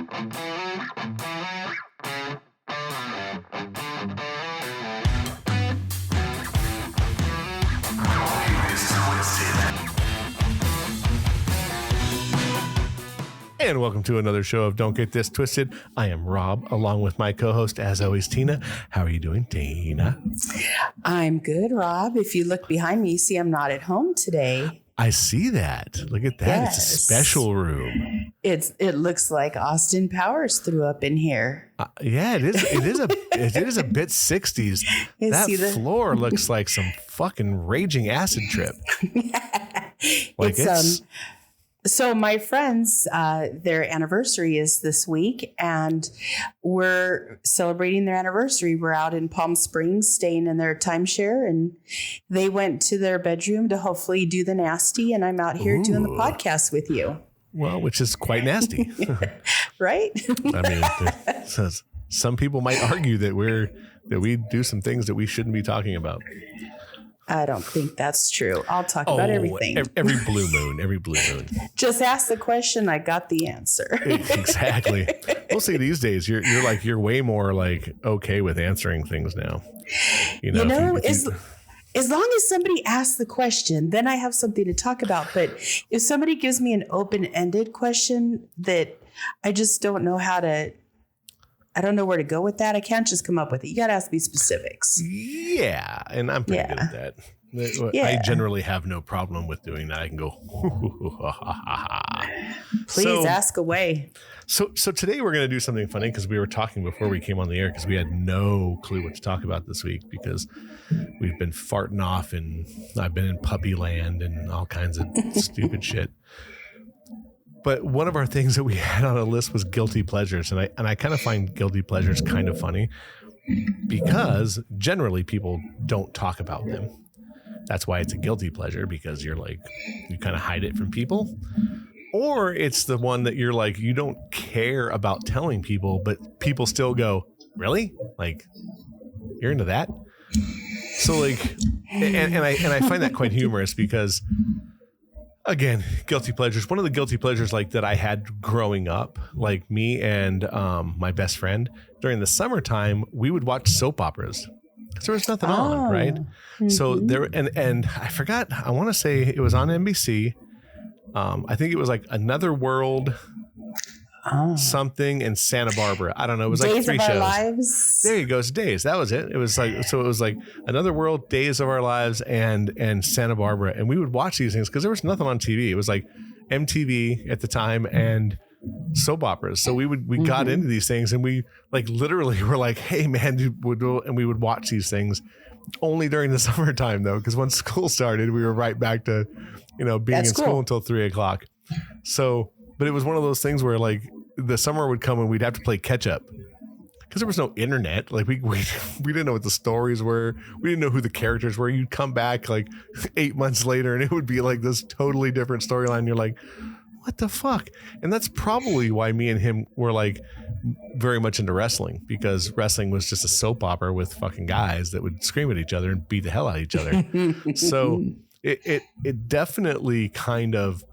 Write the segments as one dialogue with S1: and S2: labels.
S1: And welcome to another show of Don't Get This Twisted. I am Rob, along with my co-host, as always, Tina. How are you doing, Tina?
S2: I'm good, Rob. If you look behind me, you see I'm not at home today.
S1: I see that. Look at that.
S2: Yes.
S1: It's a special room.
S2: It looks like Austin Powers threw up in here.
S1: Yeah, it is. It is a bit 60s. That floor looks like some fucking raging acid trip. Like
S2: So my friends, their anniversary is this week, and we're celebrating their anniversary. We're out in Palm Springs, staying in their timeshare, and they went to their bedroom to hopefully do the nasty, and I'm out here doing the podcast with you.
S1: Well, which is quite nasty.
S2: Right?
S1: I mean, some people might argue that we do some things that we shouldn't be talking about.
S2: I don't think that's true. I'll talk about everything.
S1: Every blue moon.
S2: Just ask the question. I got the answer.
S1: Exactly. We'll see these days. You're way more like okay with answering things now.
S2: As long as somebody asks the question, then I have something to talk about. But if somebody gives me an open-ended question that I just don't know I don't know where to go with that. I can't just come up with it. You got to ask me specifics.
S1: Yeah. And I'm pretty good at that.
S2: Yeah.
S1: I generally have no problem with doing that. I can go,
S2: Please ask away.
S1: So today we're going to do something funny because we were talking before we came on the air because we had no clue what to talk about this week because we've been farting off and I've been in puppy land and all kinds of stupid shit. But one of our things that we had on a list was guilty pleasures. And I kind of find guilty pleasures kind of funny because generally people don't talk about them. That's why it's a guilty pleasure, because you kind of hide it from people. Or it's the one that you're like, you don't care about telling people, but people still go, really? Like, you're into that? So like, and I find that quite humorous because, again, guilty pleasures. One of the guilty pleasures like that I had growing up, like me and my best friend during the summertime, we would watch soap operas because there was nothing on, right? Mm-hmm. So there, and I forgot, I want to say it was on NBC. I think it was like Another World, something, in Santa Barbara. I don't know. It was like 3 shows. Days of Our Lives. There you go. It's Days. That was it. It was like Another World, Days of Our Lives, and Santa Barbara. And we would watch these things because there was nothing on TV. It was like MTV at the time and soap operas. So we got into these things and we like literally were like, hey man, and we would watch these things only during the summertime though, because once school started, we were right back to, being in school until 3:00. So, but it was one of those things where like the summer would come and we'd have to play catch up because there was no internet. Like we didn't know what the stories were. We didn't know who the characters were. You'd come back like 8 months later and it would be like this totally different storyline. You're like, what the fuck? And that's probably why me and him were like very much into wrestling, because wrestling was just a soap opera with fucking guys that would scream at each other and beat the hell out of each other. So it definitely kind of,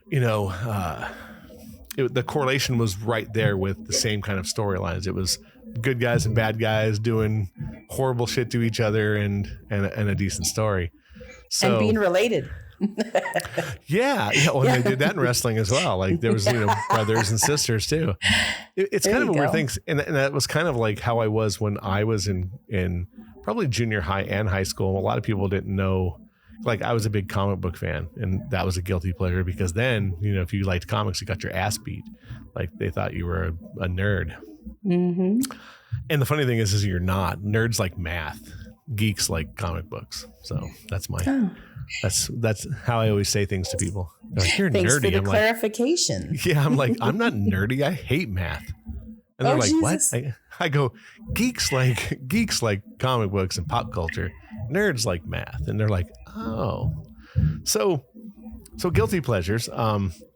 S1: the correlation was right there with the same kind of storylines. It was good guys and bad guys doing horrible shit to each other and a decent story. So,
S2: and being related.
S1: Yeah. Well, they did that in wrestling as well. Like there was, brothers and sisters too. It's kind of a weird thing. And that was kind of like how I was when I was in probably junior high and high school. A lot of people didn't know, like I was a big comic book fan and that was a guilty pleasure because then, if you liked comics, you got your ass beat. Like they thought you were a nerd. Mm-hmm. And the funny thing is you're not. Nerds like math, geeks like comic books. So that's that's how I always say things to people. They're like, you're
S2: Thanks
S1: nerdy.
S2: For the
S1: I'm
S2: clarification.
S1: Like, yeah, I'm like, I'm not nerdy. I hate math. And they're like, Jesus. What? I go, geeks like comic books and pop culture. Nerds like math. And they're like, oh. So guilty pleasures.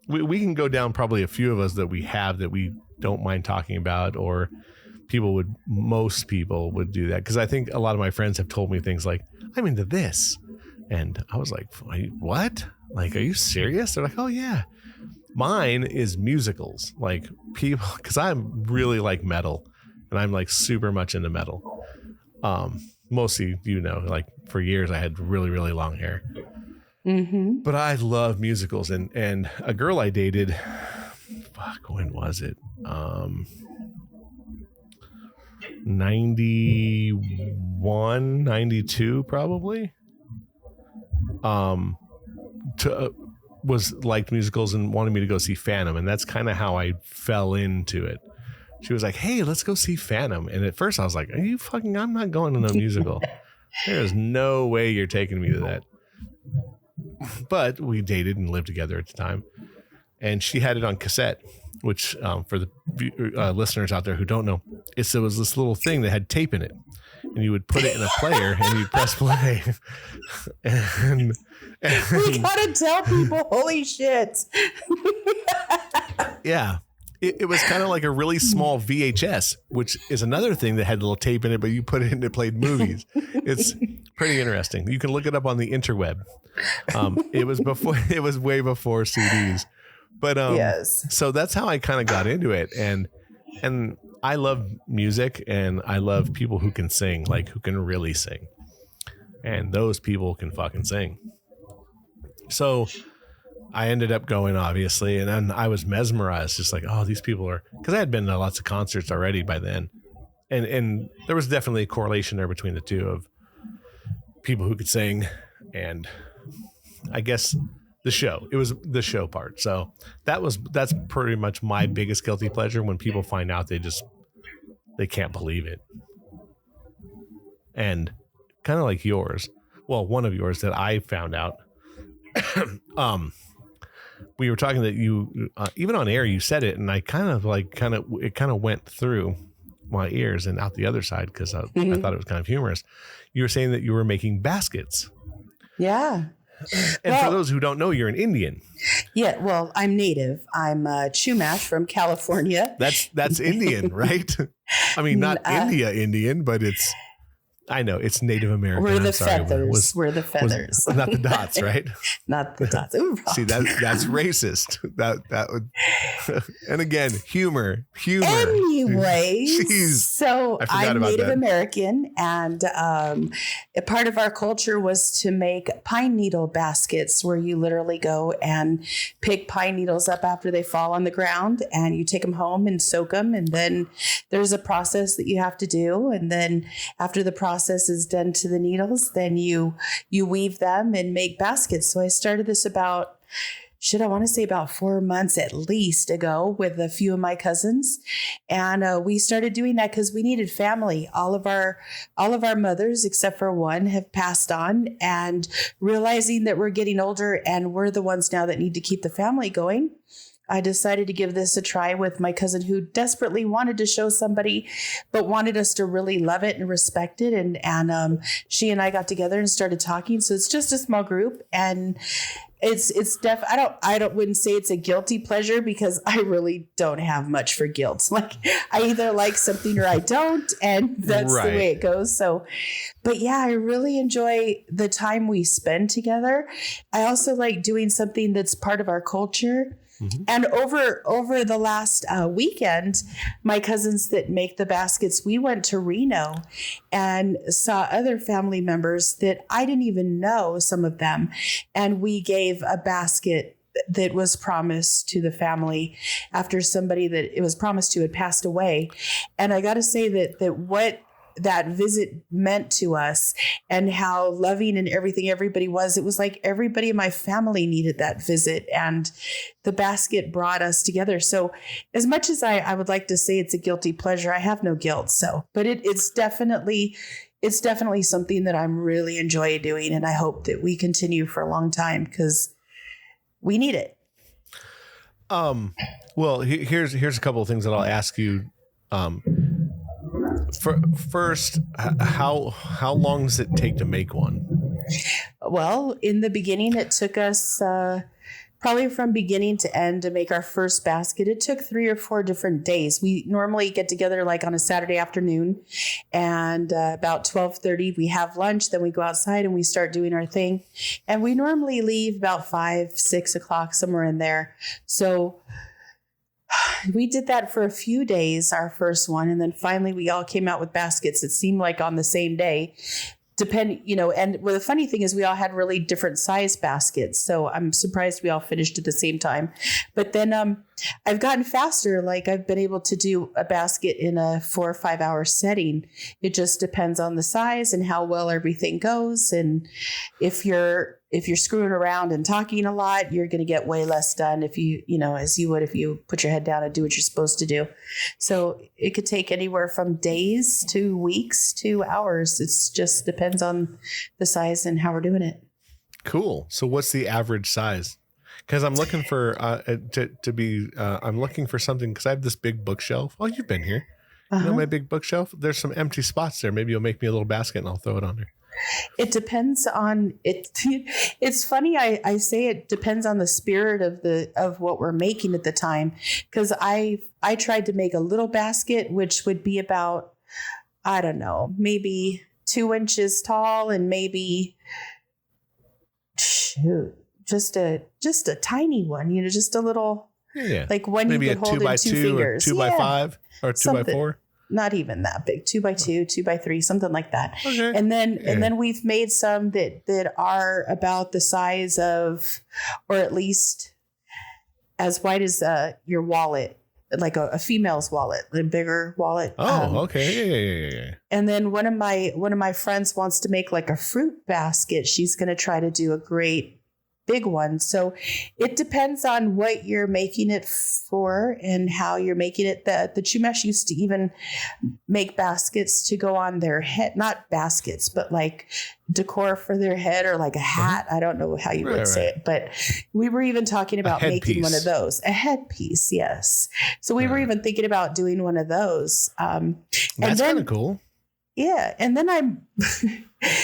S1: We can go down probably a few of us that we have that we don't mind talking about, or most people would do that. Because I think a lot of my friends have told me things like, I'm into this. And I was like, what? Like, are you serious? They're like, oh, yeah. Mine is musicals, like people, because I'm really like metal, and I'm like super much into metal. Mostly, like for years I had really, really long hair.
S2: Mm-hmm.
S1: But I love musicals, and a girl I dated, fuck, when was it? 91, 92 probably. Was liked musicals and wanted me to go see Phantom, and that's kind of how I fell into it. She was like, "Hey, let's go see Phantom," and at first I was like, "Are you fucking? I'm not going to no musical. There is no way you're taking me to that." But we dated and lived together at the time, and she had it on cassette, which for the listeners out there who don't know, it was this little thing that had tape in it, and you would put it in a player and you'd press play. and
S2: We gotta tell people, holy shit.
S1: Yeah. It was kind of like a really small VHS, which is another thing that had a little tape in it, but you put it in, it played movies. It's pretty interesting. You can look it up on the interweb. It was way before CDs, but
S2: yes.
S1: So that's how I kind of got into it. And I love music, and I love people who can sing, like who can really sing. And those people can fucking sing. So I ended up going, obviously, and then I was mesmerized, just like, oh, these people are, because I had been to lots of concerts already by then, and there was definitely a correlation there between the two of people who could sing, and I guess the show. It was the show part. So that's pretty much my biggest guilty pleasure, when people find out they can't believe it, and kind of like yours. Well, one of yours that I found out. We were talking that you even on air you said it, and I kind of went through my ears and out the other side, because I thought it was kind of humorous. You were saying that you were making baskets.
S2: Yeah.
S1: And for those who don't know, you're an Indian.
S2: Yeah, well, I'm native. I'm Chumash from California.
S1: That's Indian, right? I mean, not Indian, but it's. I know it's Native American.
S2: We're the feathers. We're the feathers.
S1: Not the dots, right?
S2: Not the dots. Ooh,
S1: see, that's racist. That would. And again, humor.
S2: Anyways, so I'm Native
S1: that.
S2: American, and a part of our culture was to make pine needle baskets, where you literally go and pick pine needles up after they fall on the ground, and you take them home and soak them, and then there's a process that you have to do, and then after the process is done to the needles, then you weave them and make baskets. So I started this about 4 months at least ago with a few of my cousins, and we started doing that because we needed family. All of our mothers, except for one, have passed on, and realizing that we're getting older and we're the ones now that need to keep the family going, I decided to give this a try with my cousin, who desperately wanted to show somebody, but wanted us to really love it and respect it. And she and I got together and started talking. So it's just a small group, and I wouldn't say it's a guilty pleasure, because I really don't have much for guilt. Like, I either like something or I don't, and that's right. The way it goes. So, but yeah, I really enjoy the time we spend together. I also like doing something that's part of our culture. Mm-hmm. And over the last weekend, my cousins that make the baskets, we went to Reno and saw other family members that I didn't even know, some of them. And we gave a basket that was promised to the family after somebody that it was promised to had passed away. And I got to say that what that visit meant to us, and how loving and everything everybody was. It was like everybody in my family needed that visit, and the basket brought us together. So as much as I would like to say it's a guilty pleasure, I have no guilt. So, but it's definitely something that I'm really enjoying doing. And I hope that we continue for a long time, because we need it.
S1: Well, here's a couple of things that I'll ask you. First, how long does it take to make one?
S2: Well, in the beginning, it took us probably from beginning to end to make our first basket. It took 3 or 4 different days. We normally get together like on a Saturday afternoon, and about 12:30 we have lunch. Then we go outside and we start doing our thing. And we normally leave about 5, 6 o'clock, somewhere in there. So we did that for a few days, our first one. And then finally we all came out with baskets. It seemed like on the same day. And well, the funny thing is we all had really different size baskets. So I'm surprised we all finished at the same time. But then I've gotten faster. Like I've been able to do a basket in a 4 or 5 hour setting. It just depends on the size and how well everything goes. And if you're screwing around and talking a lot, you're going to get way less done as you would if you put your head down and do what you're supposed to do. So it could take anywhere from days to weeks to hours. It just depends on the size and how we're doing it.
S1: Cool. So what's the average size? Because I'm looking for I'm looking for something because I have this big bookshelf. Oh, you've been here. You know my big bookshelf? There's some empty spots there. Maybe you'll make me a little basket and I'll throw it on there.
S2: It depends on it. It's funny. I say it depends on the spirit of what we're making at the time. Cause I tried to make a little basket, which would be about, I don't know, maybe 2 inches tall and maybe just a tiny one, just a little, like one maybe you could hold in 2 fingers,
S1: 2 by 5 or 2 by 4.
S2: Not even that big, 2 by 2, 2 by 3, something like that.
S1: Okay.
S2: And then we've made some that are about the size of, or at least as wide as your wallet, like a female's wallet, a bigger wallet.
S1: Oh, okay. Yeah.
S2: And then one of my friends wants to make like a fruit basket. She's going to try to do a great big one. So it depends on what you're making it for and how you're making it. The Chumash used to even make baskets to go on their head, not baskets, but like decor for their head or like a hat. I don't know how you would say it, but we were even talking about making one of those, a headpiece. Yes. So we were even thinking about doing one of those.
S1: That's kind of cool.
S2: Yeah. And then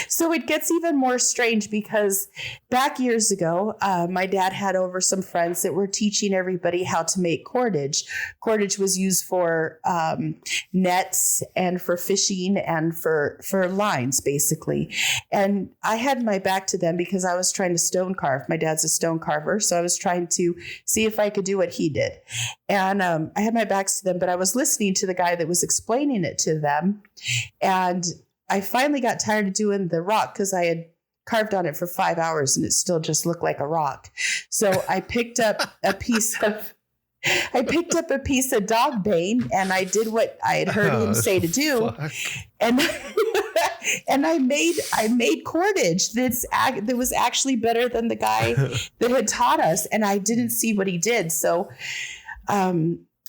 S2: so it gets even more strange because back years ago, my dad had over some friends that were teaching everybody how to make cordage. Cordage was used for nets and for fishing and for lines, basically. And I had my back to them because I was trying to stone carve. My dad's a stone carver. So I was trying to see if I could do what he did. And I had my backs to them, but I was listening to the guy that was explaining it to them. And I finally got tired of doing the rock because I had carved on it for 5 hours and it still just looked like a rock. So I picked up a piece of dog bane and I did what I had heard him say to do. Fuck. And I made cordage that was actually better than the guy that had taught us. And I didn't see what he did. So,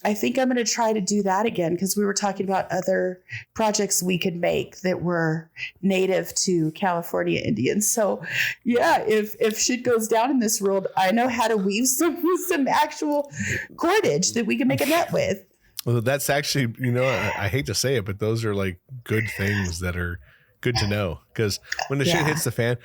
S2: I think I'm going to try to do that again because we were talking about other projects we could make that were native to California Indians. So yeah, if shit goes down in this world, I know how to weave some actual cordage that we can make a net with.
S1: Well, that's actually, I hate to say it, but those are like good things that are good to know because when the shit hits the fan,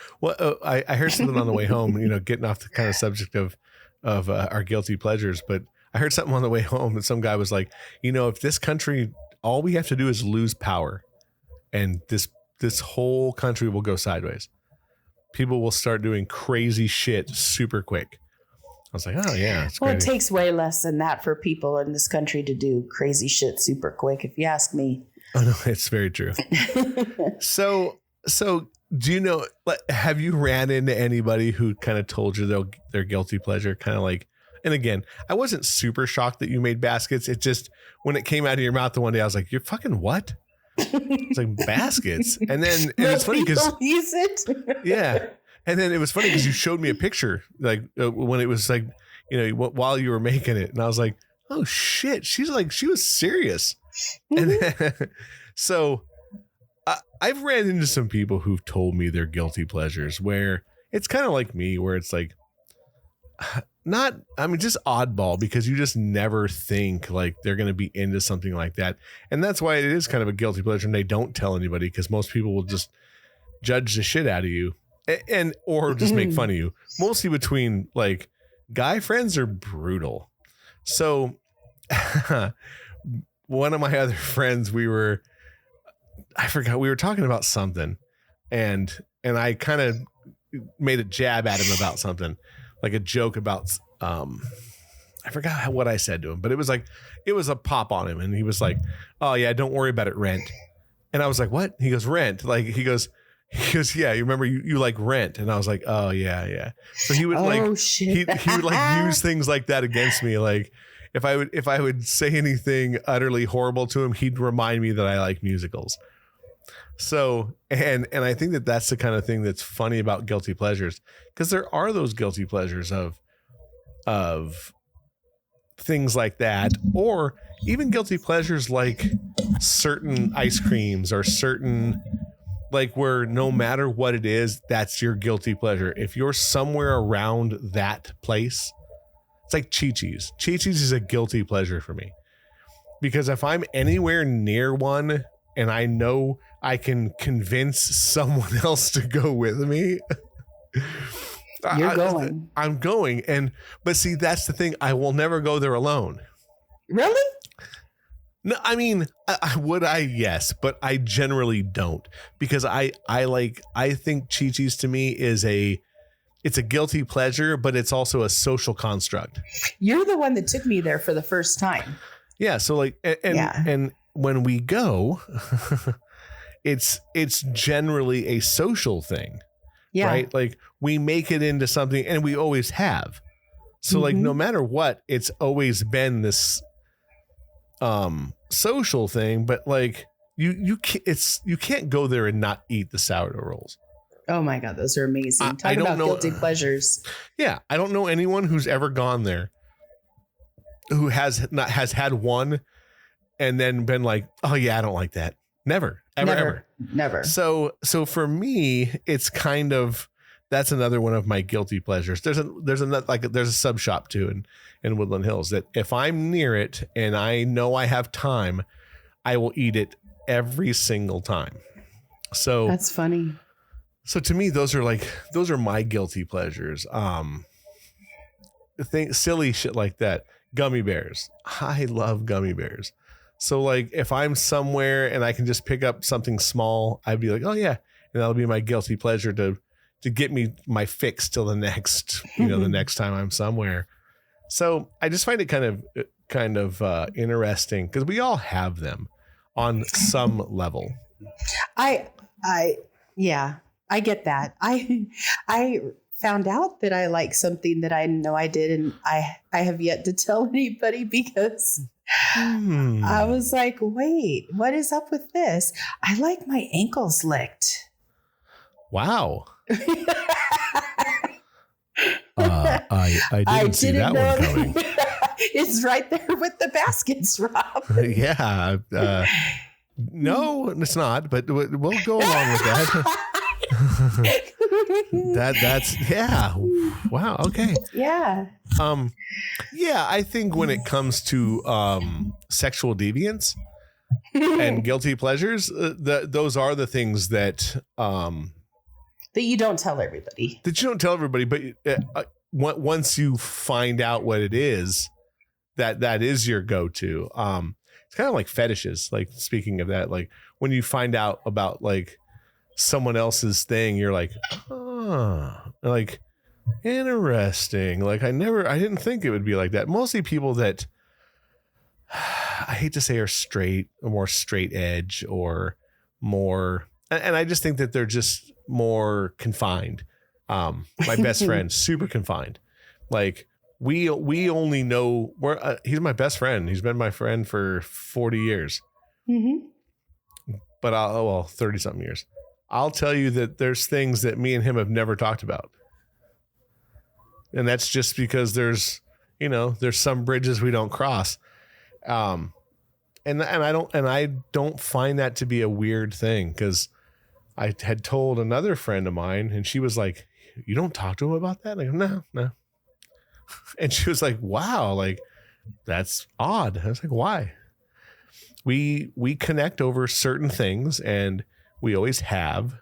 S1: I heard something on the way home, getting off the kind of subject of our guilty pleasures, but I heard something on the way home and some guy was like, if this country, all we have to do is lose power and this whole country will go sideways. People will start doing crazy shit super quick. I was like, oh yeah.
S2: Well, it takes way less than that for people in this country to do crazy shit super quick, if you ask me.
S1: Oh no, it's very true. So do you know, have you ran into anybody who kind of told you their guilty pleasure, kind of like, and again, I wasn't super shocked that you made baskets. It just, when it came out of your mouth the one day, I was like, you're fucking what? It's like baskets. And it's funny because, yeah. And then it was funny because you showed me a picture, like when it was like, while you were making it. And I was like, oh shit. She was serious. And then, so I've ran into some people who've told me their guilty pleasures where it's kind of like me, where it's like, just oddball because you just never think like they're going to be into something like that. And that's why it is kind of a guilty pleasure and they don't tell anybody because most people will just judge the shit out of you or just make fun of you, mostly between like Guy friends are brutal. So one of my other friends, I forgot, we were talking about something, and I kind of made a jab at him about something, like a joke about I forgot what I said to him, but it was a pop on him, and he was like, "Oh yeah, don't worry about it, rent." And I was like, "What?" He goes, "Rent." Like he goes, "Yeah, you remember you like rent?" And I was like, "Oh yeah." So he would he would like use things like that against me. Like if I would say anything utterly horrible to him, he'd remind me that I like musicals. So, and I think that that's the kind of thing that's funny about guilty pleasures, because there are those guilty pleasures of things like that, or even guilty pleasures like certain ice creams or certain, like, where no matter what it is, that's your guilty pleasure. If you're somewhere around that place, it's like Chi-Chi's. Chi-Chi's is a guilty pleasure for me, because if I'm anywhere near one and I know I can convince someone else to go with me,
S2: you're going.
S1: I'm going. But see, that's the thing. I will never go there alone.
S2: Really?
S1: No, I mean, yes, but I generally don't, because I think Chi-Chi's to me it's a guilty pleasure, but it's also a social construct.
S2: You're the one that took me there for the first time.
S1: Yeah. So like, and when we go, it's generally a social thing. Yeah. Right. Like we make it into something, and we always have. So like, no matter what, it's always been this social thing. But like you can't go there and not eat the sourdough rolls. Oh my God, those are amazing. Talk about guilty pleasures. Yeah, I don't know anyone who's ever gone there who has had one and then been like, oh yeah, I don't like that. Never. So for me, it's kind of, that's another one of my guilty pleasures. There's a sub shop too in Woodland Hills that if I'm near it and I know I have time, I will eat it every single time. So that's funny. So to me, those are my guilty pleasures. Silly shit like that. Gummy bears. I love gummy bears. So like if I'm somewhere and I can just pick up something small, I'd be like, oh yeah. And that'll be my guilty pleasure to get me my fix till the next, the next time I'm somewhere. So I just find it kind of interesting, because we all have them on some level. I get that. I found out that I like something that I know I did, and I have yet to tell anybody, because I was like, wait, what is up with this? I like my ankles licked. Wow. I didn't see that one coming. It's right there with the baskets, Rob. Yeah. No, it's not, but we'll go along with that. That's yeah. Wow. Okay. Yeah. Yeah, I think when it comes to sexual deviance and guilty pleasures, those are the things that you don't tell everybody. But once you find out what it is, that is your go-to. It's kind of like fetishes. Like, speaking of that, like when you find out about like someone else's thing, you're like, oh, like, interesting. Like I didn't think it would be like that. Mostly people that I hate to say are straight, or more straight edge, or more, and I just think that they're just more confined. My best friend, super confined. Like we only know where he's my best friend. He's been my friend for 40 years. But 30 something years. I'll tell you that there's things that me and him have never talked about. And that's just because there's some bridges we don't cross. And I don't find that to be a weird thing, because I had told another friend of mine, and she was like, you don't talk to him about that? I go, no. And she was like, wow, like that's odd. I was like, why? We connect over certain things, and we always have.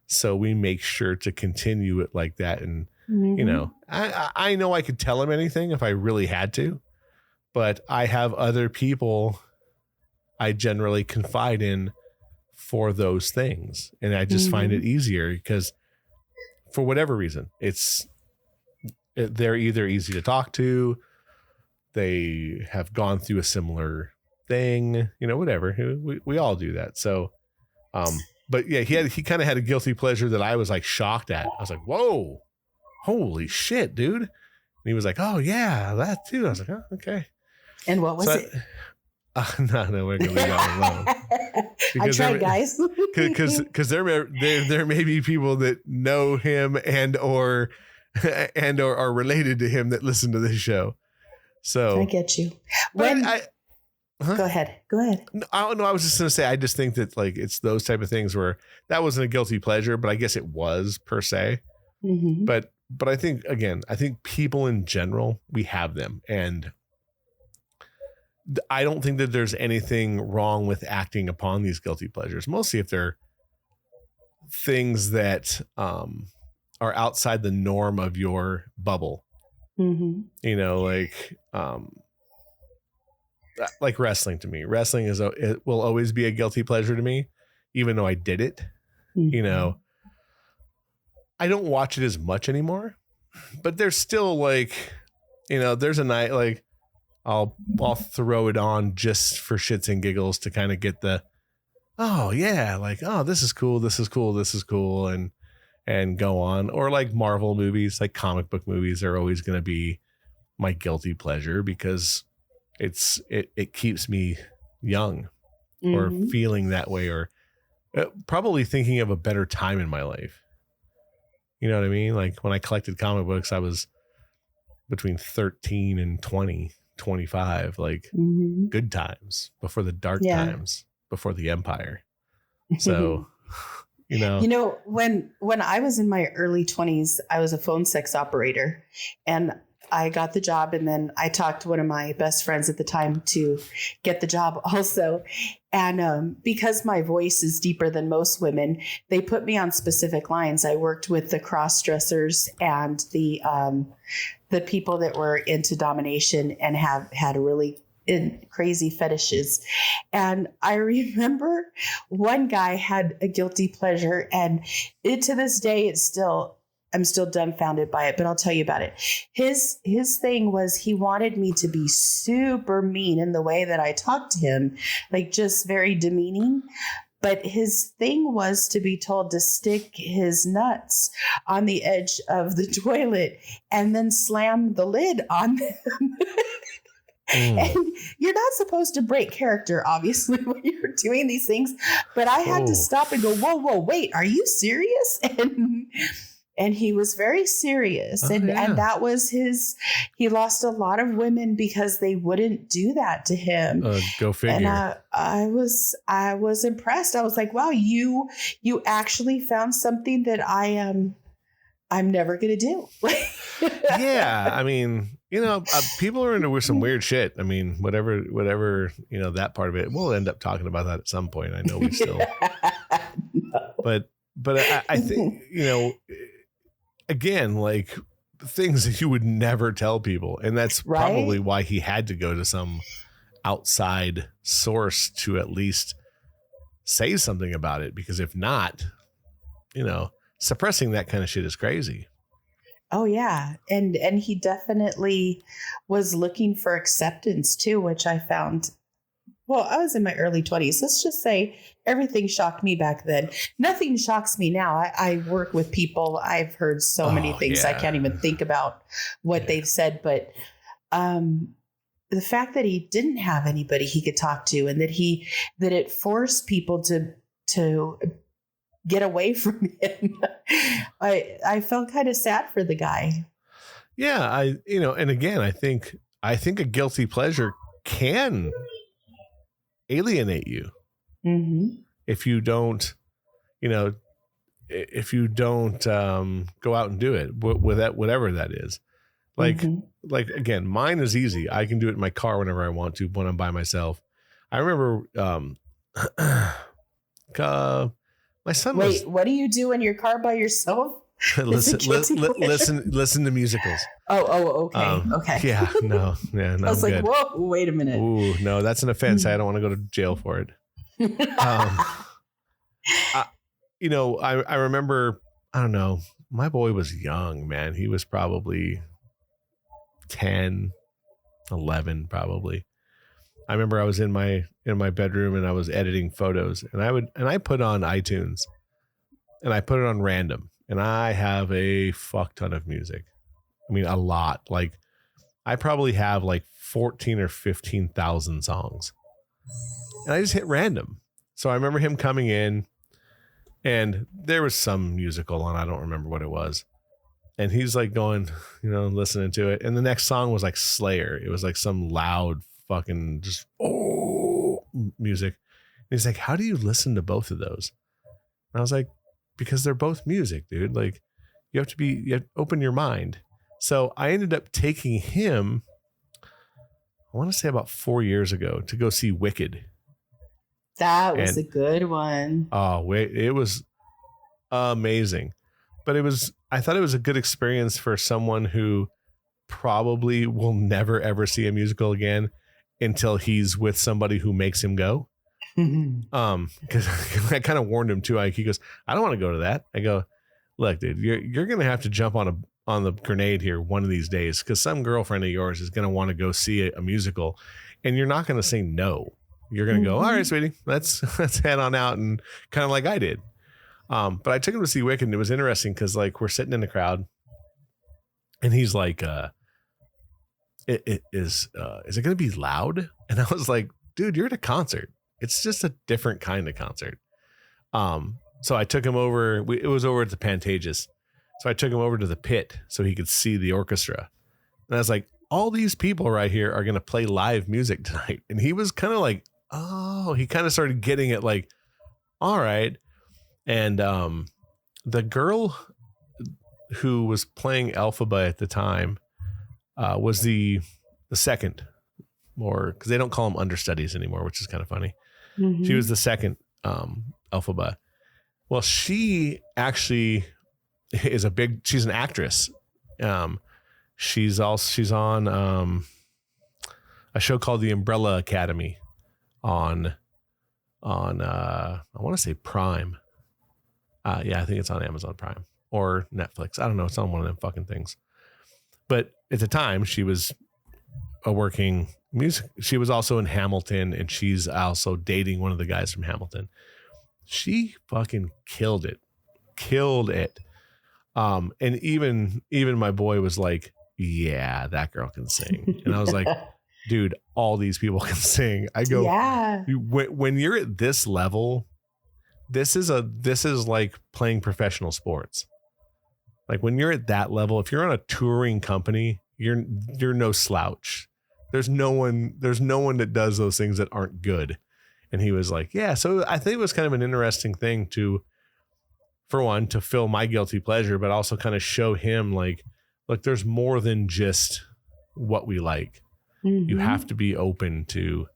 S1: So we make sure to continue it like that. And You know, I know I could tell him anything if I really had to, but I have other people I generally confide in for those things. And I just find it easier because for whatever reason, they're either easy to talk to, they have gone through a similar thing, you know, whatever. We all do that. So, but yeah, he kind of had a guilty pleasure that I was like shocked at. I was like, whoa, holy shit, dude. And he was like, oh yeah, that too. I was like, oh, okay.
S2: And what was it?
S1: No, we're gonna leave that alone.
S2: I tried, guys.
S1: Because there may be people that know him and or are related to him that listen to this show. So
S2: I get you. Go ahead.
S1: No, I was just gonna say I just think that like it's those type of things where that wasn't a guilty pleasure, but I guess it was per se. But I think people in general, we have them, and I don't think that there's anything wrong with acting upon these guilty pleasures, mostly if they're things that are outside the norm of your bubble. You know, like wrestling to me. Wrestling it will always be a guilty pleasure to me, even though I did it. You know, I don't watch it as much anymore, but there's still like, you know, there's a night like I'll throw it on just for shits and giggles to kind of get the, oh yeah, like, oh, this is cool, and go on. Or like Marvel movies, like comic book movies are always going to be my guilty pleasure because it keeps me young or feeling that way, or probably thinking of a better time in my life. You know what I mean? Like when I collected comic books, I was between 13 and 25, like good times before the dark times, before the empire. So, you know,
S2: when I was in my early 20s, I was a phone sex operator, and I got the job, and then I talked to one of my best friends at the time to get the job also. And because my voice is deeper than most women, they put me on specific lines. I worked with the cross dressers and the people that were into domination and have had really crazy fetishes. And I remember one guy had a guilty pleasure, and to this day, I'm still dumbfounded by it, but I'll tell you about it. His thing was he wanted me to be super mean in the way that I talked to him, like just very demeaning. But his thing was to be told to stick his nuts on the edge of the toilet and then slam the lid on them. And you're not supposed to break character, obviously, when you're doing these things. But I had to stop and go, whoa, wait, are you serious? And he was very serious. And that was he lost a lot of women because they wouldn't do that to him.
S1: Go figure.
S2: And I was impressed. I was like, wow, you actually found something that I'm never going to do.
S1: Yeah. I mean, you know, people are into some weird shit. I mean, whatever, you know, that part of it, we'll end up talking about that at some point. I know we still, but I think, you know, again, like things that you would never tell people. And that's probably why he had to go to some outside source to at least say something about it. Because if not, you know, suppressing that kind of shit is crazy.
S2: Oh, yeah. And he definitely was looking for acceptance, too, which I found. Well, I was in my early 20s. Let's just say everything shocked me back then. Nothing shocks me now. I work with people. I've heard so many things. I can't even think about what they've said. But the fact that he didn't have anybody he could talk to, and that it forced people to get away from him. I felt kind of sad for the guy.
S1: Yeah, and again, I think a guilty pleasure can alienate you if you don't, go out and do it with that, whatever that is. Like again, mine is easy. I can do it in my car whenever I want to when I'm by myself. I remember, my son
S2: Wait, what do you do in your car by yourself?
S1: listen to musicals.
S2: Okay.
S1: Yeah, no.
S2: I was like, whoa, wait a minute.
S1: Ooh, no, that's an offense. I don't want to go to jail for it. I remember, I don't know, my boy was young, man. He was probably 10, 11, probably. I remember I was in my bedroom and I was editing photos, and I put on iTunes and I put it on random, and I have a fuck ton of music. I mean, a lot. Like, I probably have like 14 or 15,000 songs, and I just hit random. So I remember him coming in, and there was some musical on. I don't remember what it was. And he's like going, listening to it. And the next song was like Slayer. It was like some loud fucking just music. And he's like, how do you listen to both of those? And I was like, because they're both music, dude. Like, you have to open your mind. So I ended up taking him, I want to say about 4 years ago, to go see Wicked.
S2: That was a good one.
S1: Oh, wait, it was amazing. But I thought it was a good experience for someone who probably will never, ever see a musical again until he's with somebody who makes him go. Because I kind of warned him too. He goes, I don't want to go to that. I go, look, dude, you're going to have to jump on the grenade here one of these days, because some girlfriend of yours is going to want to go see a musical, and you're not going to say no. You're going to go, all right, sweetie, let's head on out, and kind of like I did. But I took him to see Wicked, and it was interesting because, like, we're sitting in the crowd, and he's like, is it going to be loud? And I was like, dude, you're at a concert. It's just a different kind of concert. So I took him over. It was over at the Pantages. So I took him over to the pit so he could see the orchestra. And I was like, all these people right here are going to play live music tonight. And he was kind of like, oh, he kind of started getting it, like, all right. And the girl who was playing Elphaba at the time was the second, or because they don't call them understudies anymore, which is kind of funny. Mm-hmm. She was the second Elphaba. Well, she actually is she's an actress. She's on a show called The Umbrella Academy on I want to say Prime. Yeah, I think it's on Amazon Prime or Netflix. I don't know. It's on one of them fucking things. But at the time, she was a working music. She was also in Hamilton, and she's also dating one of the guys from Hamilton. She fucking killed it. And even my boy was like, yeah, that girl can sing. And I was like, dude, all these people can sing. I go, yeah. When you're at this level, this is like playing professional sports. Like, when you're at that level, if you're on a touring company, you're no slouch. There's no one that does those things that aren't good. And he was like, yeah. So I think it was kind of an interesting thing for one, to fill my guilty pleasure, but also kind of show him, like, look, there's more than just what we like. Mm-hmm. You have to be open to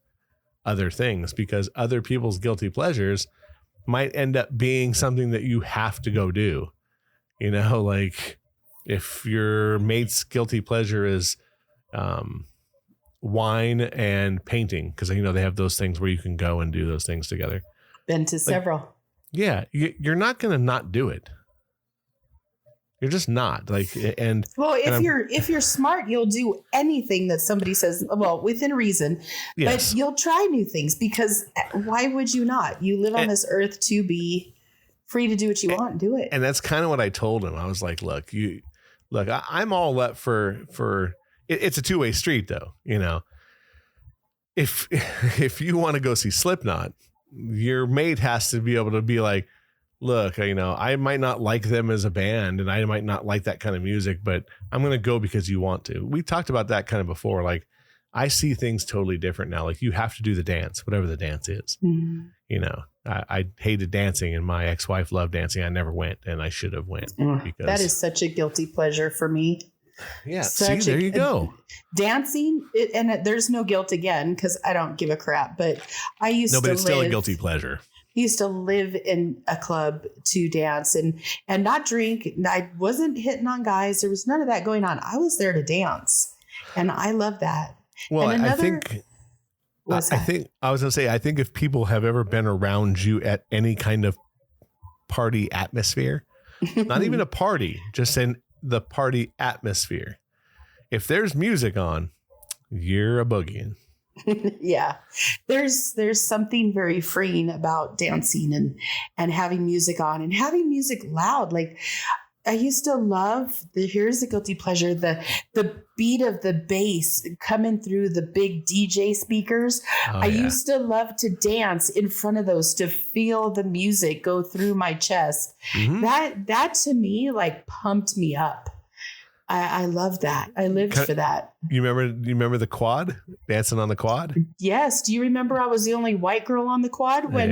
S1: other things, because other people's guilty pleasures might end up being something that you have to go do. Like, if your mate's guilty pleasure is wine and painting, because they have those things where you can go and do those things together.
S2: Been to several.
S1: Yeah, you're not going to not do it. You're just not, like, and
S2: well, if you're smart, you'll do anything that somebody says, well, within reason. Yes. But you'll try new things, because why would you not? You live on this earth to be free to do what you want and do it.
S1: And that's kind of what I told him. I was like, look, I'm all up for it's a two-way street, though. If you want to go see Slipknot, your mate has to be able to be like, look, I might not like them as a band, and I might not like that kind of music, but I'm going to go because you want to. We talked about that kind of before. Like, I see things totally different now. Like, you have to do the dance, whatever the dance is. Mm-hmm. I hated dancing, and my ex-wife loved dancing. I never went, and I should have went. Because
S2: that is such a guilty pleasure for me.
S1: Yeah. See, there you go.
S2: Dancing, there's no guilt again, because I don't give a crap, but I used to live.
S1: But it's still a guilty pleasure.
S2: he used to live in a club to dance and not drink. I wasn't hitting on guys. There was none of that going on. I was there to dance, and I love that.
S1: Well,
S2: and
S1: I think if people have ever been around you at any kind of party atmosphere, not even a party, just in the party atmosphere, if there's music on, you're a boogieing.
S2: Yeah, there's something very freeing about dancing and having music on and having music loud. Like I used to love here's a guilty pleasure, the beat of the bass coming through the big DJ speakers. I used to love to dance in front of those, to feel the music go through my chest. Mm-hmm. That to me like pumped me up. I love that. I lived for that.
S1: You remember the quad, dancing on the quad?
S2: Yes. Do you remember I was the only white girl on the quad when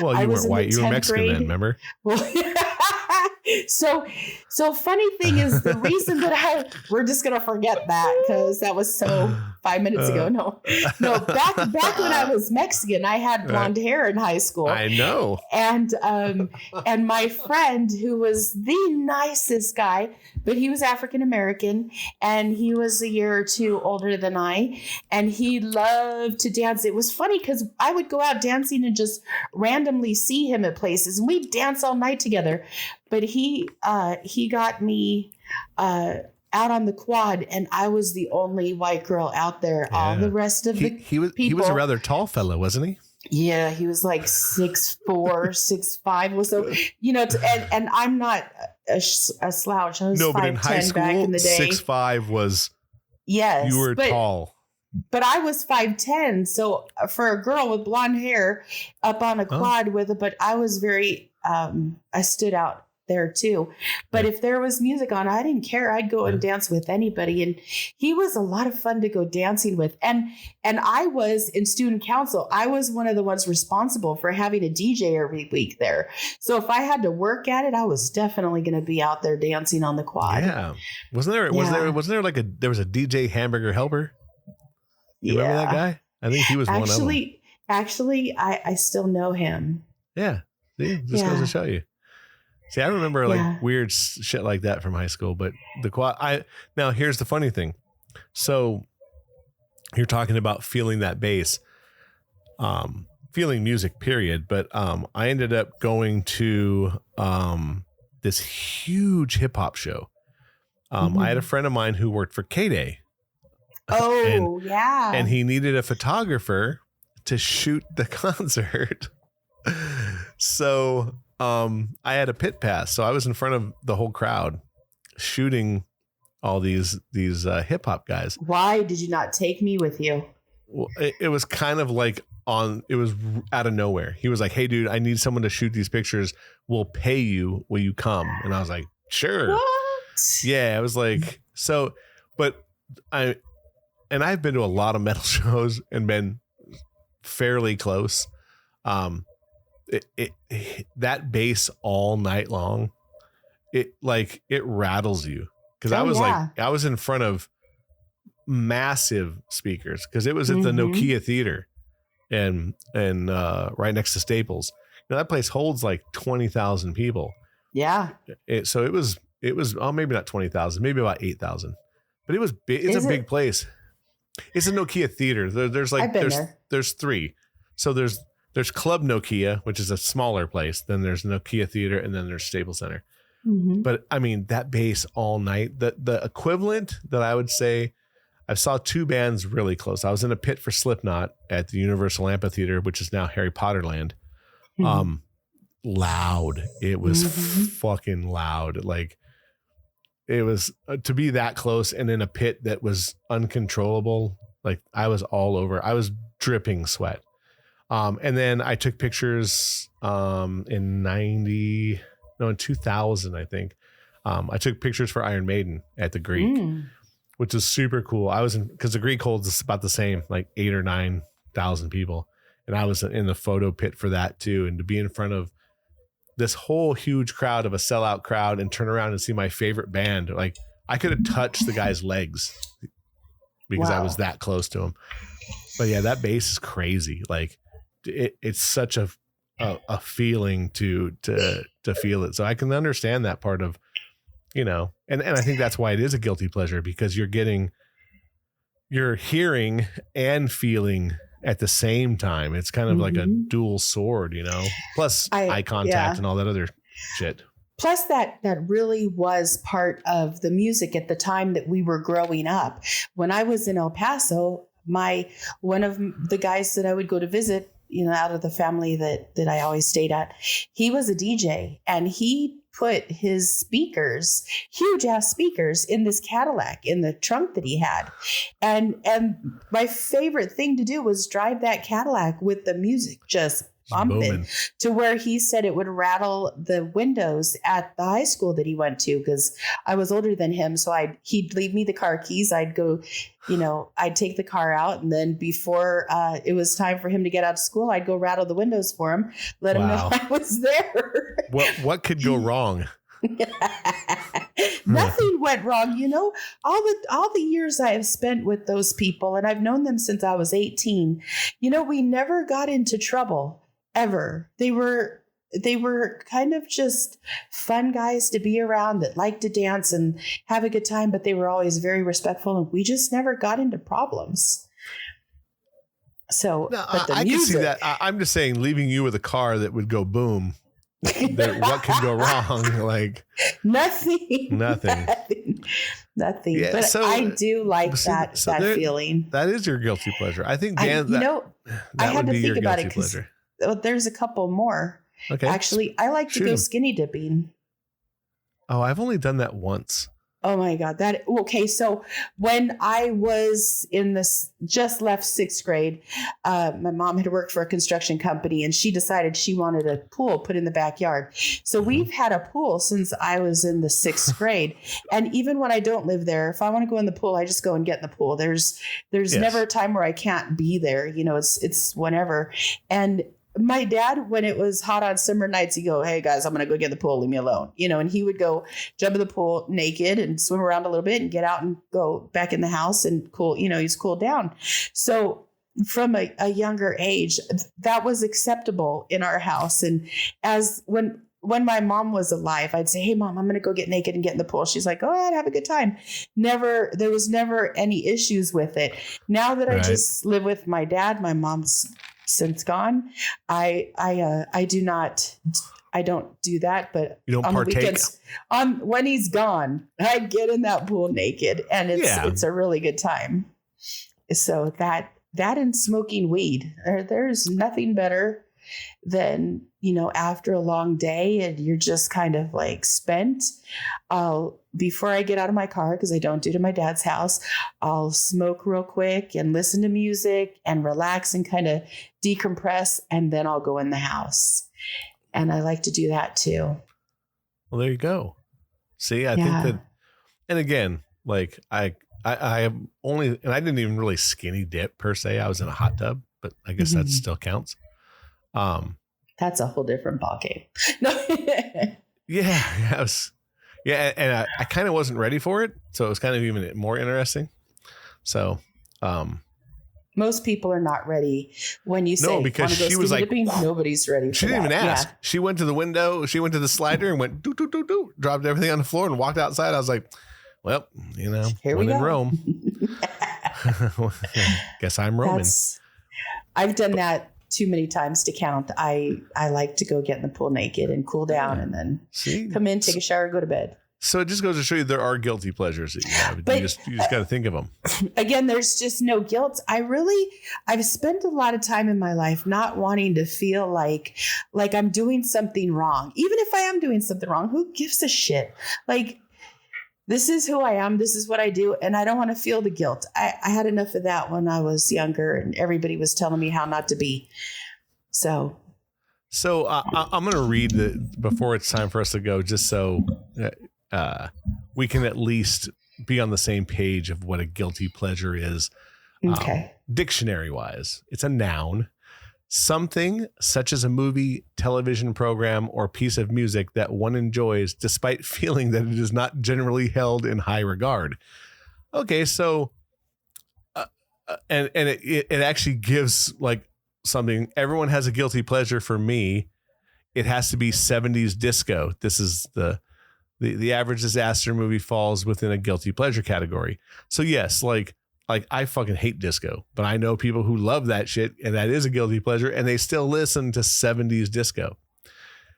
S1: well, you
S2: I
S1: weren't white, you were Mexican
S2: grade.
S1: then, remember?
S2: Well, so funny thing is the reason that we're just going to forget that because that was so 5 minutes ago. No, back when I was Mexican, I had blonde hair in high school.
S1: I know.
S2: And my friend, who was the nicest guy, but he was African American and he was a year or two older than I, and he loved to dance. It was funny because I would go out dancing and just randomly see him at places, and we'd dance all night together. But he got me out on the quad, and I was the only white girl out there. Yeah. All the rest of
S1: he was a rather tall fellow, wasn't he?
S2: Yeah, he was like 6'4", 6'5". Was so, and I'm not a slouch. I was
S1: no, but in high school,
S2: back in the day.
S1: 6'5" was
S2: yes,
S1: you were tall.
S2: But I was 5'10", so for a girl with blonde hair up on a quad but I was very I stood out there too. But if there was music on, I didn't care. I'd go and dance with anybody. And he was a lot of fun to go dancing with. And I was in student council. I was one of the ones responsible for having a DJ every week there. So if I had to work at it, I was definitely going to be out there dancing on the quad.
S1: Yeah. Wasn't there like there was a DJ Hamburger Helper? You remember that guy? I think he was one of them.
S2: Actually, I still know him.
S1: Yeah. See, this goes to show you. See, I remember like weird shit like that from high school, but the quad. Now here's the funny thing. So you're talking about feeling that bass, feeling music, period. But I ended up going to this huge hip hop show. I had a friend of mine who worked for K-Day.
S2: Oh,
S1: and he needed a photographer to shoot the concert. So I had a pit pass, so I was in front of the whole crowd shooting all these hip hop guys.
S2: Why did you not take me with you?
S1: Well, it was kind of like it was out of nowhere. He was like, "Hey dude, I need someone to shoot these pictures. We'll pay you. Will you come?" And I was like, "Sure."
S2: What?
S1: Yeah, I was like, but I've been to a lot of metal shows and been fairly close. That bass all night long, it rattles you. Because I was in front of massive speakers because it was at the Nokia Theater and right next to Staples. That place holds like 20,000 people. Yeah. So it was maybe not 20,000, maybe about 8,000, but it was big. It's a big place. It's a Nokia Theater. There's three. So there's Club Nokia, which is a smaller place. Then there's Nokia Theater, and then there's Staples Center. Mm-hmm. But I mean, that bass all night, the equivalent that I would say, I saw two bands really close. I was in a pit for Slipknot at the Universal Amphitheater, which is now Harry Potter Land. Mm-hmm. Loud. It was fucking loud. Like it was to be that close and in a pit that was uncontrollable. Like I was all over. I was dripping sweat. And then I took pictures in 2000, I think. I took pictures for Iron Maiden at the Greek, which is super cool. I was because the Greek holds about the same, like 8,000 or 9,000 people. And I was in the photo pit for that too. And to be in front of this whole huge crowd of a sellout crowd and turn around and see my favorite band, like I could have touched the guy's legs because I was that close to him. But yeah, that bass is crazy. Like it's such a a feeling to feel it. So I can understand that part of, and I think that's why it is a guilty pleasure, because you're hearing and feeling at the same time. It's kind of like a dual sword, plus eye contact and all that other shit.
S2: Plus that really was part of the music at the time that we were growing up. When I was in El Paso, one of the guys that I would go to visit, out of the family that I always stayed at, he was a DJ, and he put his speakers, huge ass speakers, in this Cadillac in the trunk that he had. And my favorite thing to do was drive that Cadillac with the music just bumping to where he said it would rattle the windows at the high school that he went to, because I was older than him. So he'd leave me the car keys. I'd go, I'd take the car out, and then before it was time for him to get out of school, I'd go rattle the windows for him, let him know I was there.
S1: What could go wrong?
S2: Nothing went wrong. All the years I have spent with those people, and I've known them since I was 18, we never got into trouble. Ever. They were kind of just fun guys to be around that liked to dance and have a good time, but they were always very respectful, and we just never got into problems. So,
S1: no, I can see that. I'm just saying, leaving you with a car that would go boom. What could go wrong? Like
S2: nothing.
S1: Yeah,
S2: but so, I do like that feeling.
S1: That is your guilty pleasure. I think, Dan,
S2: I had to think about it because there's a couple more.
S1: Okay.
S2: Actually, I like to go skinny dipping.
S1: Oh, I've only done that once.
S2: Oh my God. Okay. So when I was just left 6th grade, my mom had worked for a construction company, and she decided she wanted a pool put in the backyard. So we've had a pool since I was in the 6th grade. And even when I don't live there, if I want to go in the pool, I just go and get in the pool. There's never a time where I can't be there. It's whenever. And my dad, when it was hot on summer nights, he'd go, "Hey guys, I'm going to go get in the pool. Leave me alone." And he would go jump in the pool naked and swim around a little bit and get out and go back in the house and cool, he's cooled down. So from a younger age, that was acceptable in our house. And when my mom was alive, I'd say, "Hey mom, I'm going to go get naked and get in the pool." She's like, "Go ahead, have a good time." There was never any issues with it. Now that I just live with my dad, my mom's since gone, I don't do that, but
S1: you don't partake.
S2: The weekends, when he's gone, I get in that pool naked, and it's a really good time. So that and smoking weed, there's nothing better than, after a long day and you're just kind of like spent. Before I get out of my car, because I don't do it at my dad's house, I'll smoke real quick and listen to music and relax and kind of decompress. And then I'll go in the house. And I like to do that too.
S1: Well, there you go. See, I think that, and again, like I am only, and I didn't even really skinny dip per se. I was in a hot tub, but I guess that still counts.
S2: That's a whole different ballgame. No.
S1: Yeah, and I kind of wasn't ready for it, so it was kind of even more interesting. So,
S2: most people are not ready when you say,
S1: no, because she was like,
S2: dipping? Nobody's ready.
S1: She didn't even ask. Yeah. She went to the window. She went to the slider and went do, dropped everything on the floor and walked outside. I was like, well,
S2: here we go.
S1: In Rome. Guess I'm Roman.
S2: I've done that too many times to count. I like to go get in the pool naked and cool down and then come in, take a shower, go to bed.
S1: So it just goes to show you there are guilty pleasures that you have. But you just got to think of them.
S2: Again, there's just no guilt. I've spent a lot of time in my life not wanting to feel like I'm doing something wrong. Even if I am doing something wrong, who gives a shit? Like, this is who I am. This is what I do. And I don't want to feel the guilt. I had enough of that when I was younger and everybody was telling me how not to be. So
S1: I'm going to read before it's time for us to go, just so we can at least be on the same page of what a guilty pleasure is.
S2: Okay.
S1: Dictionary wise, it's a noun. Something such as a movie, television program, or piece of music that one enjoys despite feeling that it is not generally held in high regard. Okay, so and it actually gives like something, everyone has a guilty pleasure. For me, it has to be 70s disco. This is the average disaster movie falls within a guilty pleasure category. So yes, like I fucking hate disco, but I know people who love that shit, and that is a guilty pleasure, and they still listen to 70s disco.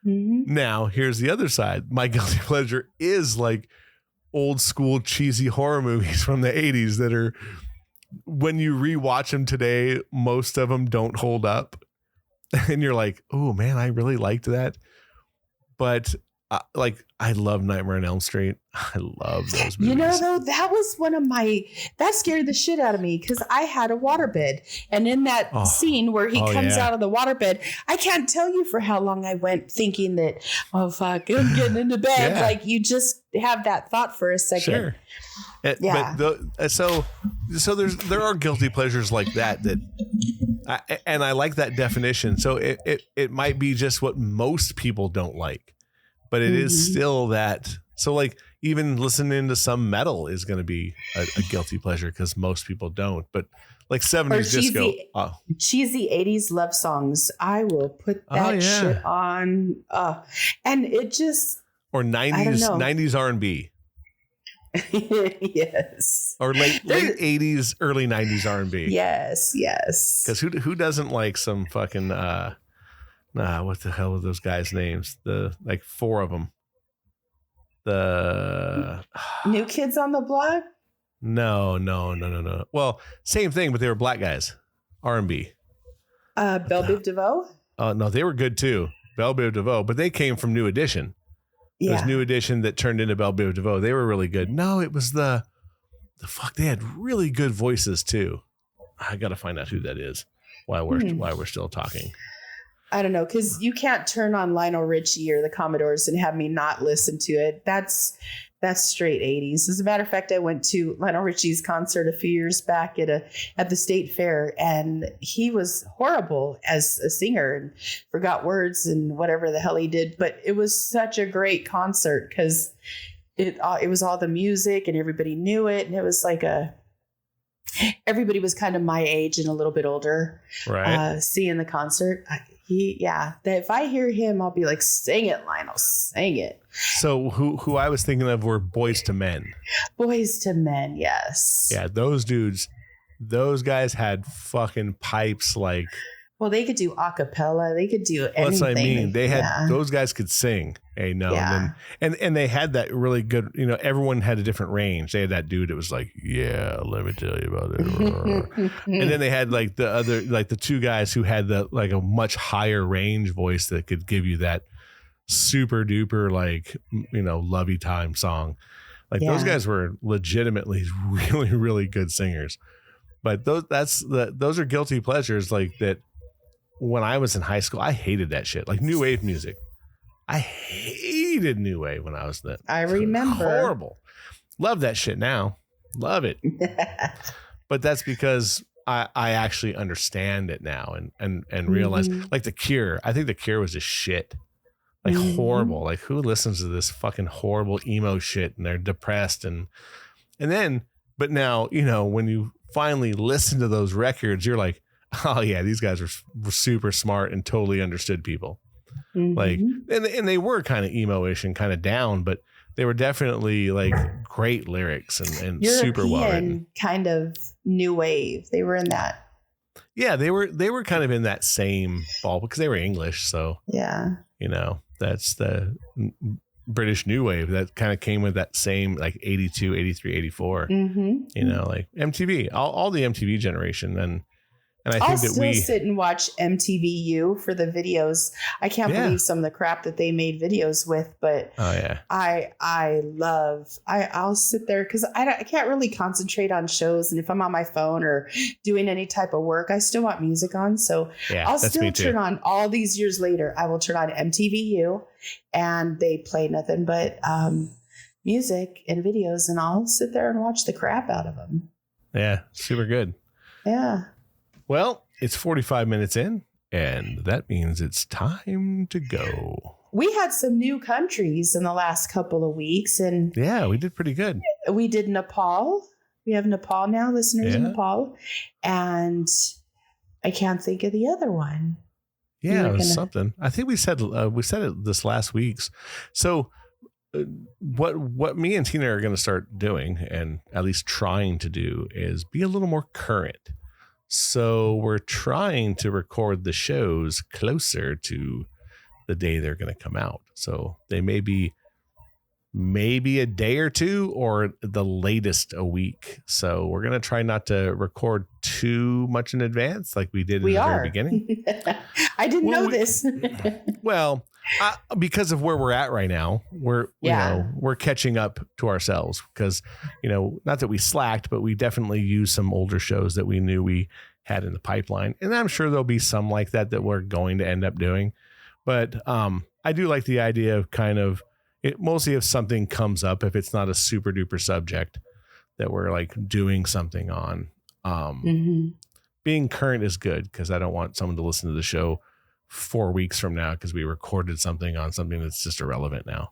S1: Mm-hmm. Now, here's the other side. My guilty pleasure is like old school cheesy horror movies from the 80s that are, when you rewatch them today, most of them don't hold up. And you're like, oh man, I really liked that. But like, I love Nightmare on Elm Street. I love those movies.
S2: You know, though, that was that scared the shit out of me because I had a waterbed. And in that scene where he comes out of the waterbed, I can't tell you for how long I went thinking that, oh, fuck, I'm getting into bed. Yeah. Like, you just have that thought for a second.
S1: Sure. Yeah. But so there are guilty pleasures like that and I like that definition. So it might be just what most people don't like. But it is still that. So like even listening to some metal is going to be a guilty pleasure because most people don't. But like 70s disco.
S2: Cheesy 80s love songs. I will put that shit on. And it just.
S1: Or 90s R&B.
S2: Yes.
S1: Or late 80s, early 90s R&B.
S2: Yes.
S1: Because who doesn't like some fucking... what the hell are those guys' names? Like four of them. The
S2: New Kids on the Block?
S1: No. Well, same thing, but they were black guys. R&B.
S2: Belle Biv DeVoe?
S1: Oh, no, they were good too. Belle Biv DeVoe, but they came from New Edition. Yeah. It was New Edition that turned into Belle Biv DeVoe. They were really good. No, it was the fuck. They had really good voices too. I got to find out who that is while we're still talking.
S2: I don't know, because you can't turn on Lionel Richie or the Commodores and have me not listen to it. That's straight 80s. As a matter of fact, I went to Lionel Richie's concert a few years back at the State Fair, and he was horrible as a singer and forgot words and whatever the hell he did. But it was such a great concert because it was all the music and everybody knew it, and it was like everybody was kind of my age and a little bit older.
S1: Right.
S2: Seeing the concert. If I hear him, I'll be like, sing it, Lionel, sing it.
S1: So who I was thinking of were Boys to Men.
S2: Boys to Men, yes.
S1: Yeah, those dudes, those guys had fucking pipes like.
S2: Well, they could do a cappella. They could do anything.
S1: That's what I mean. They had those guys could sing. And they had that really good. You know, everyone had a different range. They had that dude that was like, "Yeah, let me tell you about it." And then they had like the other, like the two guys who had like a much higher range voice that could give you that super duper like lovey time song. Like those guys were legitimately really really good singers. But those are guilty pleasures like that. When I was in high school, I hated that shit. Like new wave music. I hated new wave when I was then.
S2: I remember.
S1: Horrible. Love that shit now. Love it. But that's because I actually understand it now and realize like The Cure. I think The Cure was just shit. Like horrible. Like who listens to this fucking horrible emo shit and they're depressed and then, but now, when you finally listen to those records, you're like, oh yeah, these guys were super smart and totally understood people. Like, and they were kind of emo-ish and kind of down, but they were definitely like great lyrics and
S2: European,
S1: super well written.
S2: Kind of new wave. They were in that.
S1: Yeah, they were kind of in that same ball because they were English. So
S2: yeah,
S1: that's the British new wave that kind of came with that same like 82, 83, 84. Like MTV, all the MTV generation and I think I'll sit and watch
S2: MTVU for the videos. I can't believe some of the crap that they made videos with, but I'll sit there because I can't really concentrate on shows. And if I'm on my phone or doing any type of work, I still want music on. So I'll still turn on all these years later. I will turn on MTVU and they play nothing but music and videos and I'll sit there and watch the crap out of them.
S1: Yeah. Super good.
S2: Yeah.
S1: Well, it's 45 minutes in, and that means it's time to go.
S2: We had some new countries in the last couple of weeks, and
S1: yeah, we did pretty good.
S2: We did Nepal. We have Nepal now, listeners in Nepal, and I can't think of the other one.
S1: Yeah, it was something. I think we said it this last week's. So what me and Tina are going to start doing, and at least trying to do, is be a little more current. So we're trying to record the shows closer to the day they're going to come out. So they may be maybe a day or two, or the latest a week. So we're going to try not to record too much in advance like we did in the very beginning.
S2: I didn't know this.
S1: Well, because of where we're at right now, we're catching up to ourselves because, not that we slacked, but we definitely used some older shows that we knew we had in the pipeline. And I'm sure there'll be some like that we're going to end up doing. But I do like the idea of kind of, mostly if something comes up, if it's not a super duper subject that we're like doing something on, being current is good, because I don't want someone to listen to the show 4 weeks from now because we recorded something on something that's just irrelevant now.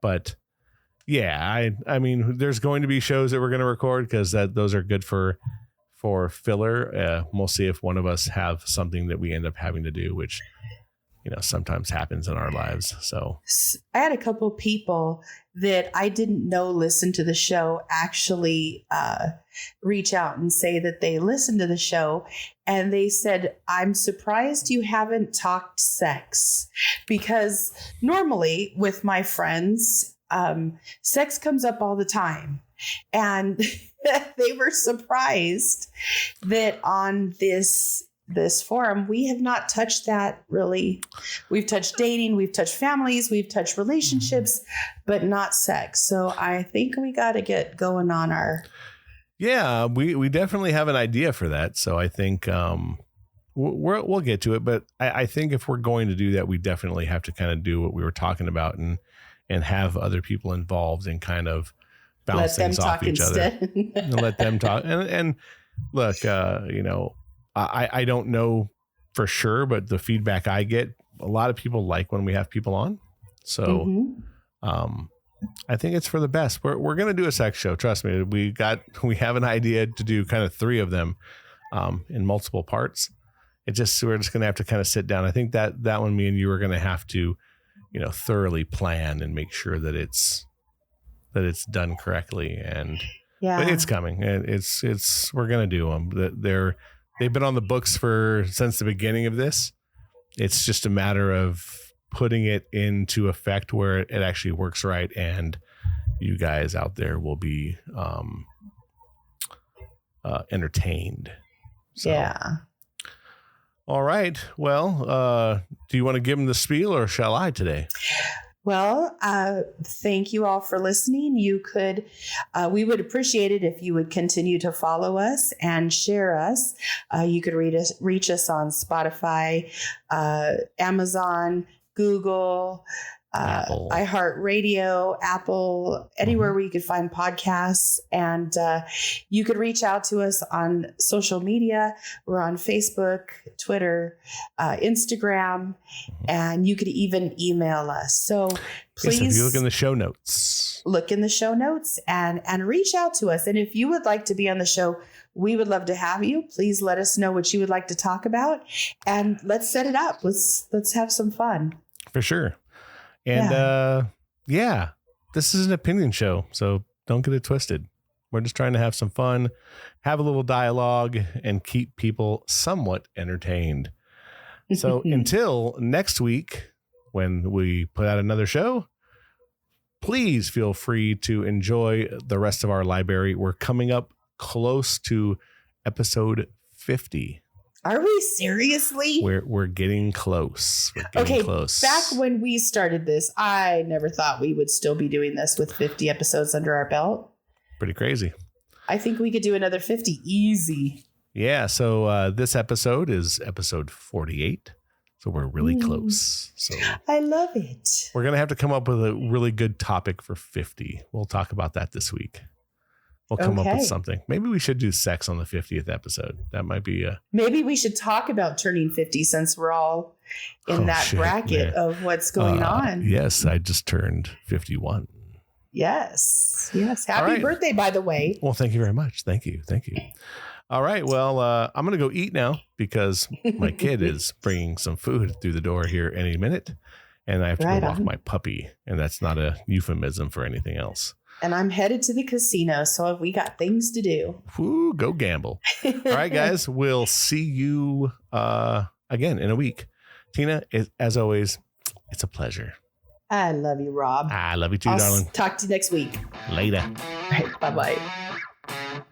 S1: But yeah, I mean, there's going to be shows that we're going to record because those are good for filler. Mostly if one of us have something that we end up having to do, which sometimes happens in our lives. So
S2: I had a couple people that I didn't know listened to the show actually reach out and say that they listened to the show, and they said, I'm surprised you haven't talked sex, because normally with my friends, sex comes up all the time. And they were surprised that on this forum, we have not touched that really. We've touched dating, we've touched families, we've touched relationships, but not sex. So I think we got to get going on our.
S1: Yeah, we definitely have an idea for that. So I think we'll get to it. But I think if we're going to do that, we definitely have to kind of do what we were talking about and have other people involved and kind of bounce things off each other and let them talk. And look, I don't know for sure, but the feedback I get, a lot of people like when we have people on. So I think it's for the best. We're going to do a sex show. Trust me. We have an idea to do kind of 3 of them in multiple parts. We're just going to have to kind of sit down. I think that one, me and you are going to have to, thoroughly plan and make sure that it's done correctly. And but it's coming. We're going to do them. They've been on the books since the beginning of this. It's just a matter of putting it into effect where it actually works right, and you guys out there will be entertained. So. Yeah. All right. Well, do you want to give them the spiel, or shall I today?
S2: Well, thank you all for listening. We would appreciate it if you would continue to follow us and share us. You could reach us on Spotify, Amazon, Google, iHeartRadio, Apple, anywhere where you could find podcasts. And you could reach out to us on social media. We're on Facebook, Twitter, Instagram, and you could even email us. So please,
S1: if you look in the show notes,
S2: and reach out to us. And if you would like to be on the show, we would love to have you. Please let us know what you would like to talk about, and let's set it up. Let's have some fun.
S1: For sure. And this is an opinion show, so don't get it twisted. We're just trying to have some fun, have a little dialogue, and keep people somewhat entertained. So until next week, when we put out another show, please feel free to enjoy the rest of our library. We're coming up close to episode 50.
S2: Are we seriously?
S1: We're getting close. Close.
S2: Back when we started this, I never thought we would still be doing this with 50 episodes under our belt.
S1: Pretty crazy.
S2: I think we could do another 50 easy.
S1: Yeah. So this episode is episode 48. So we're really close. So
S2: I love it.
S1: We're going to have to come up with a really good topic for 50. We'll talk about that this week. We'll come up with something. Maybe we should do sex on the 50th episode. That might be
S2: maybe we should talk about turning 50, since we're all in bracket of what's going on.
S1: Yes, I just turned 51.
S2: Yes. Happy birthday, by the way.
S1: Well, thank you very much. Thank you. All right. Well, I'm going to go eat now because my kid is bringing some food through the door here any minute. And I have to go walk my puppy. And that's not a euphemism for anything else.
S2: And I'm headed to the casino. So we got things to do.
S1: Woo, go gamble. All right, guys. We'll see you again in a week. Tina, as always, it's a pleasure.
S2: I love you, Rob.
S1: I love you too, darling.
S2: Talk to you next week.
S1: Later.
S2: All right, bye-bye.